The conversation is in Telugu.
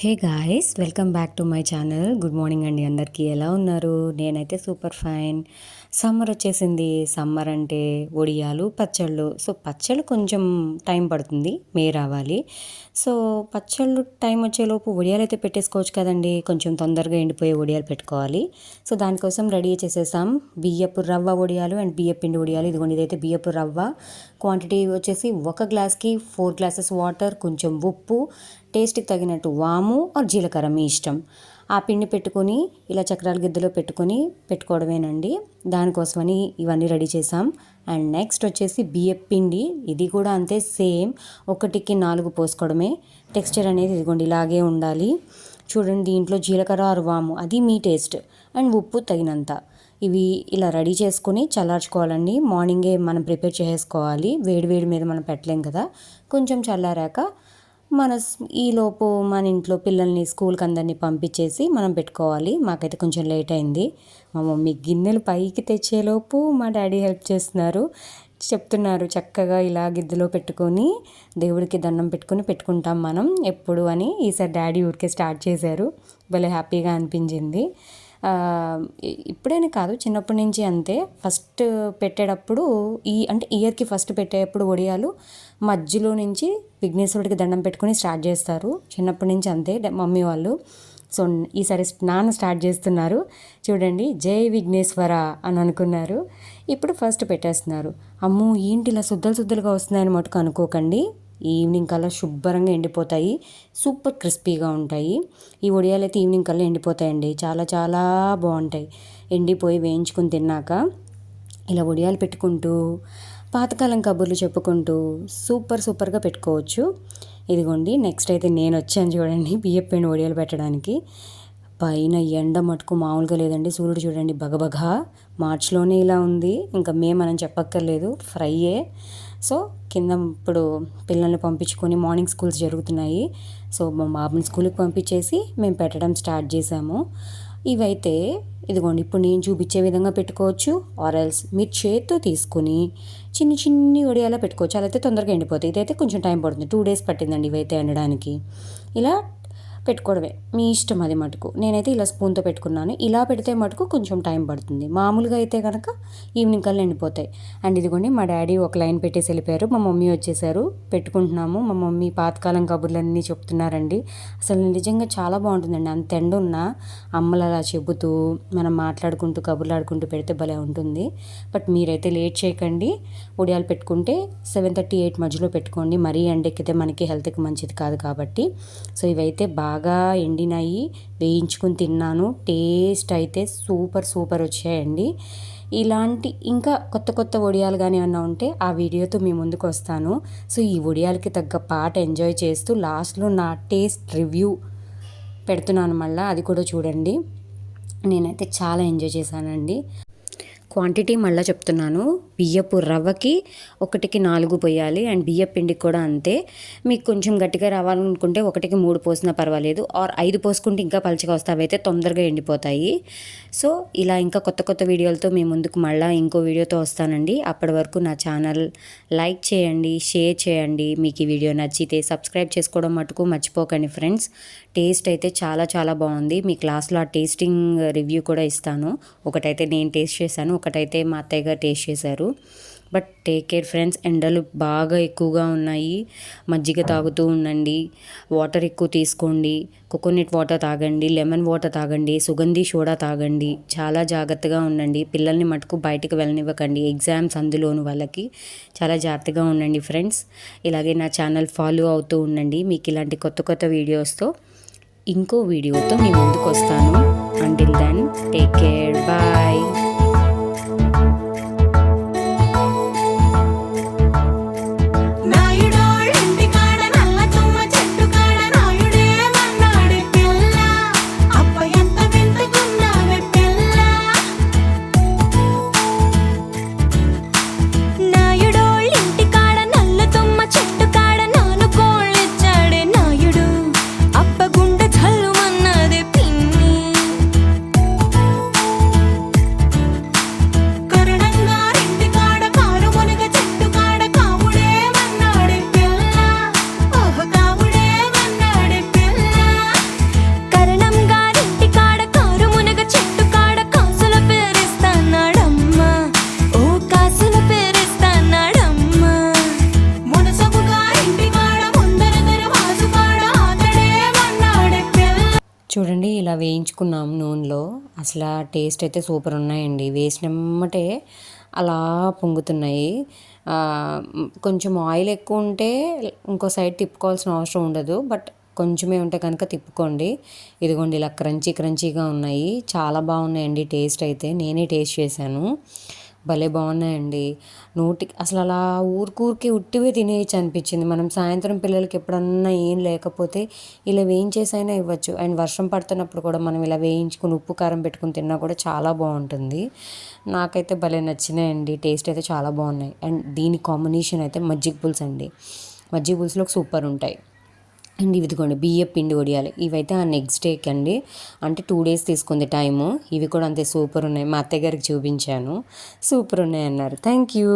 Hey guys, welcome back to my channel. Good morning అండి అందరికీ. ఎలా ఉన్నారు? నేనైతే సూపర్ ఫైన్. సమ్మర్ వచ్చేసింది. సమ్మర్ అంటే వడియాలు, పచ్చళ్ళు. సో పచ్చళ్ళు కొంచెం టైం పడుతుంది, మే రావాలి. సో పచ్చళ్ళు టైం వచ్చేలోపు వడియాలు అయితే పెట్టేసుకోవచ్చు కదండి. కొంచెం తొందరగా ఎండిపోయే వడియాలు పెట్టుకోవాలి. సో దానికోసం రెడీ చేసేసాం. బియ్యపు రవ్వ వడియాలు అండ్ బియ్యపు పిండి వడియాలు. ఇదిగోండి, ఇదైతే బియ్యపు రవ్వ. క్వాంటిటీ వచ్చేసి 1 గ్లాస్కి 4 గ్లాసెస్ వాటర్, కొంచెం ఉప్పు, టేస్ట్కి తగినట్టు వాము ఆర్ జీలకర్ర మీ ఇష్టం. ఆ పిండి పెట్టుకొని ఇలా చక్రాల గిద్దలో పెట్టుకోవడమేనండి. దానికోసమని ఇవన్నీ రెడీ చేసాం. అండ్ నెక్స్ట్ వచ్చేసి బియ్యపు పిండి. ఇది కూడా అంతే, సేమ్ 1కి 4 పోసుకోవడమే. టెక్స్చర్ అనేది ఇదిగోండి ఇలాగే ఉండాలి. చూడండి, దీంట్లో జీలకర్ర ఆర్ వాము అది మీ టేస్ట్. అండ్ ఉప్పు తగినంత. ఇవి ఇలా రెడీ చేసుకొని చల్లార్చుకోవాలండి. మార్నింగే మనం ప్రిపేర్ చేసుకోవాలి. వేడి వేడి మీద మనం పెట్టలేం కదా. కొంచెం చల్లారాక ఈలోపు మన ఇంట్లో పిల్లల్ని స్కూల్కి అందరినీ పంపించేసి మనం పెట్టుకోవాలి. మాకైతే కొంచెం లేట్ అయింది. మా మమ్మీ గిన్నెలు పైకి తెచ్చేలోపు మా డాడీ హెల్ప్ చేస్తున్నారు. చెప్తున్నారు చక్కగా ఇలా గిద్దెలో పెట్టుకొని దేవుడికి దండం పెట్టుకుంటాం మనం ఎప్పుడు అని. ఈసారి డాడీ ఊరికే స్టార్ట్ చేశారు. భలే హ్యాపీగా అనిపించింది. ఇప్పుడేనే కాదు, చిన్నప్పటి నుంచి అంతే. ఫస్ట్ పెట్టేటప్పుడు అంటే ఇయర్కి ఫస్ట్ పెట్టేటప్పుడు వడియాలు మధ్యలో నుంచి విఘ్నేశ్వరుడికి దండం పెట్టుకుని స్టార్ట్ చేస్తారు. చిన్నప్పటి నుంచి అంతే మమ్మీ వాళ్ళు. సో ఈసారి నాన్న స్టార్ట్ చేస్తున్నారు. చూడండి, జై విఘ్నేశ్వర అని అనుకున్నారు. ఇప్పుడు ఫస్ట్ పెట్టేస్తున్నారు. అమ్మో ఏంటి ఇలా సుద్దలుగా వస్తున్నాయని మటుకు అనుకోకండి. ఈవినింగ్ కల్లా శుభ్రంగా ఎండిపోతాయి. సూపర్ క్రిస్పీగా ఉంటాయి. ఈ వడియాలు అయితే ఈవినింగ్ కల్లా ఎండిపోతాయండి. చాలా చాలా బాగుంటాయి. ఎండిపోయి వేయించుకుని తిన్నాక ఇలా వడియాలు పెట్టుకుంటూ పాతకాలం కబుర్లు చెప్పుకుంటూ సూపర్గా పెట్టుకోవచ్చు. ఇదిగోండి, నెక్స్ట్ అయితే నేను వచ్చాను చూడండి బియ్యపు పిండి వడియాలు పెట్టడానికి. పైన ఎండ మటుకు మామూలుగా లేదండి. సూర్యుడు చూడండి బగబగా. మార్చిలోనే ఇలా ఉంది, ఇంకా మనం చెప్పక్కర్లేదు, ఫ్రైయే. సో కింద ఇప్పుడు పిల్లల్ని పంపించుకొని మార్నింగ్ స్కూల్స్ జరుగుతున్నాయి. సో మా బాబుని స్కూల్కి పంపించేసి మేము పెట్టడం స్టార్ట్ చేసాము. ఇవైతే ఇదిగోండి ఇప్పుడు నేను చూపించే విధంగా పెట్టుకోవచ్చు. ఆర్ఎల్స్ మీరు చేత్తో తీసుకుని చిన్ని వడియాలా పెట్టుకోవచ్చు. అలా అయితే తొందరగా ఎండిపోతాయి. ఇదైతే కొంచెం టైం పడుతుంది. 2 days పట్టిందండి ఇవైతే ఎండడానికి. ఇలా పెట్టుకోవడమే మీ ఇష్టం. అది మటుకు నేనైతే ఇలా స్పూన్తో పెట్టుకున్నాను. ఇలా పెడితే మటుకు కొంచెం టైం పడుతుంది. మామూలుగా అయితే కనుక ఈవినింగ్ కల్లా ఎండిపోతాయి. అండ్ ఇదిగోండి మా డాడీ ఒక లైన్ పెట్టేసి వెళ్ళిపోయారు. మా మమ్మీ వచ్చేసారు. పెట్టుకుంటున్నాము. మా మమ్మీ పాతకాలం కబుర్లన్నీ చెప్తున్నారండి. అసలు నిజంగా చాలా బాగుంటుందండి. అంత ఎండ ఉన్నా అమ్మలు అలా చెబుతూ మనం మాట్లాడుకుంటూ కబుర్లు ఆడుకుంటూ పెడితే భలే ఉంటుంది. బట్ మీరైతే లేట్ చేయకండి. వడియాలు పెట్టుకుంటే 7:30, 8 మధ్యలో పెట్టుకోండి. మరీ ఎండెక్కితే మనకి హెల్త్కి మంచిది కాదు కాబట్టి. సో ఇవైతే బాగా ఎండినాయి, వేయించుకుని తిన్నాను. టేస్ట్ అయితే సూపర్ వచ్చాయండి. ఇలాంటి ఇంకా కొత్త వడియాలు కానీ ఏమన్నా ఉంటే ఆ వీడియోతో మీ ముందుకు వస్తాను. సో ఈ వడియాలకి తగ్గ పాట ఎంజాయ్ చేస్తూ లాస్ట్లో నా టేస్ట్ రివ్యూ పెడుతున్నాను. మళ్ళీ అది కూడా చూడండి. నేనైతే చాలా ఎంజాయ్ చేశానండి. క్వాంటిటీ మళ్ళీ చెప్తున్నాను. బియ్యపు రవ్వకి 1కి 4 పోయాలి. అండ్ బియ్యపు పిండికి కూడా అంతే. మీకు కొంచెం గట్టిగా రావాలనుకుంటే 1కి 3 పోసినా పర్వాలేదు. ఆర్ 5 పోసుకుంటే ఇంకా పలచగా వస్తాయి. అవైతే తొందరగా ఎండిపోతాయి. సో ఇలా ఇంకా కొత్త వీడియోలతో మీ ముందుకు మళ్ళీ ఇంకో వీడియోతో వస్తానండి. అప్పటి వరకు నా ఛానల్ లైక్ చేయండి, షేర్ చేయండి. మీకు ఈ వీడియో నచ్చితే సబ్స్క్రైబ్ చేసుకోవడం మటుకు మర్చిపోకండి ఫ్రెండ్స్. టేస్ట్ అయితే చాలా చాలా బాగుంది. మీ క్లాస్లో ఆ టేస్టింగ్ రివ్యూ కూడా ఇస్తాను. ఒకటైతే నేను టేస్ట్ చేశాను, ఒకటైతే మా అత్తయ్య గారు టేస్ట్ చేశారు. But take care friends. ఎండలు బాగా ఎక్కువగా ఉన్నాయి. మజ్జిగ తాగుతూ ఉండండి. వాటర్ ఎక్కువ తీసుకోండి. కోకోనట్ వాటర్ తాగండి, లెమన్ వాటర్ తాగండి, సుగంధి సోడా తాగండి. చాలా జాగ్రత్తగా ఉండండి. పిల్లల్ని మటుకు బయటకు వెళ్ళనివ్వకండి. ఎగ్జామ్స్ అందులోను వాళ్ళకి. చాలా జాగ్రత్తగా ఉండండి ఫ్రెండ్స్. ఇలాగే నా ఛానల్ ఫాలో అవుతూ ఉండండి. మీకు ఇలాంటి కొత్త వీడియోస్తో ఇంకో వీడియోతో మీ ముందుకు వస్తాను. Until then take care, bye. చూడండి ఇలా వేయించుకున్నాం నూనెలో. అసల టేస్ట్ అయితే సూపర్ ఉన్నాయండి. వేసినెమ్మటే అలా పొంగుతున్నాయి. కొంచెం ఆయిల్ ఎక్కువ ఉంటే ఇంకో సైడ్ తిప్పుకోవాల్సిన అవసరం ఉండదు. బట్ కొంచెమే ఉంటే కనుక తిప్పుకోండి. ఇదిగోండి ఇలా క్రంచీగా ఉన్నాయి. చాలా బాగున్నాయండి టేస్ట్ అయితే. నేనే టేస్ట్ చేశాను. భలే బాగున్నాయండి. నోటికి అసలు అలా ఊరికే ఉట్టివే తినేయచ్చు అనిపించింది. మనం సాయంత్రం పిల్లలకి ఎప్పుడన్నా ఏం లేకపోతే ఇలా వేయించేసైనా ఇవ్వచ్చు. అండ్ వర్షం పడుతున్నప్పుడు కూడా మనం ఇలా వేయించుకుని ఉప్పు కారం పెట్టుకుని తిన్నా కూడా చాలా బాగుంటుంది. నాకైతే భలే నచ్చినాయండి. టేస్ట్ అయితే చాలా బాగున్నాయి. అండ్ దీని కాంబినేషన్ అయితే మజ్జిగ పులుసు అండి. మజ్జిగ పులుసులోకి సూపర్ ఉంటాయి. అండ్ ఇదిగోండి బియ్యం పిండి వడియాలు. ఇవైతే ఆ నెక్స్ట్ డేకి అండి. అంటే 2 డేస్ తీసుకుంది టైము. ఇవి కూడా అంతే సూపర్ ఉన్నాయి. మా అత్తయ్య గారికి చూపించాను. సూపర్ ఉన్నాయి అన్నారు. Thank you.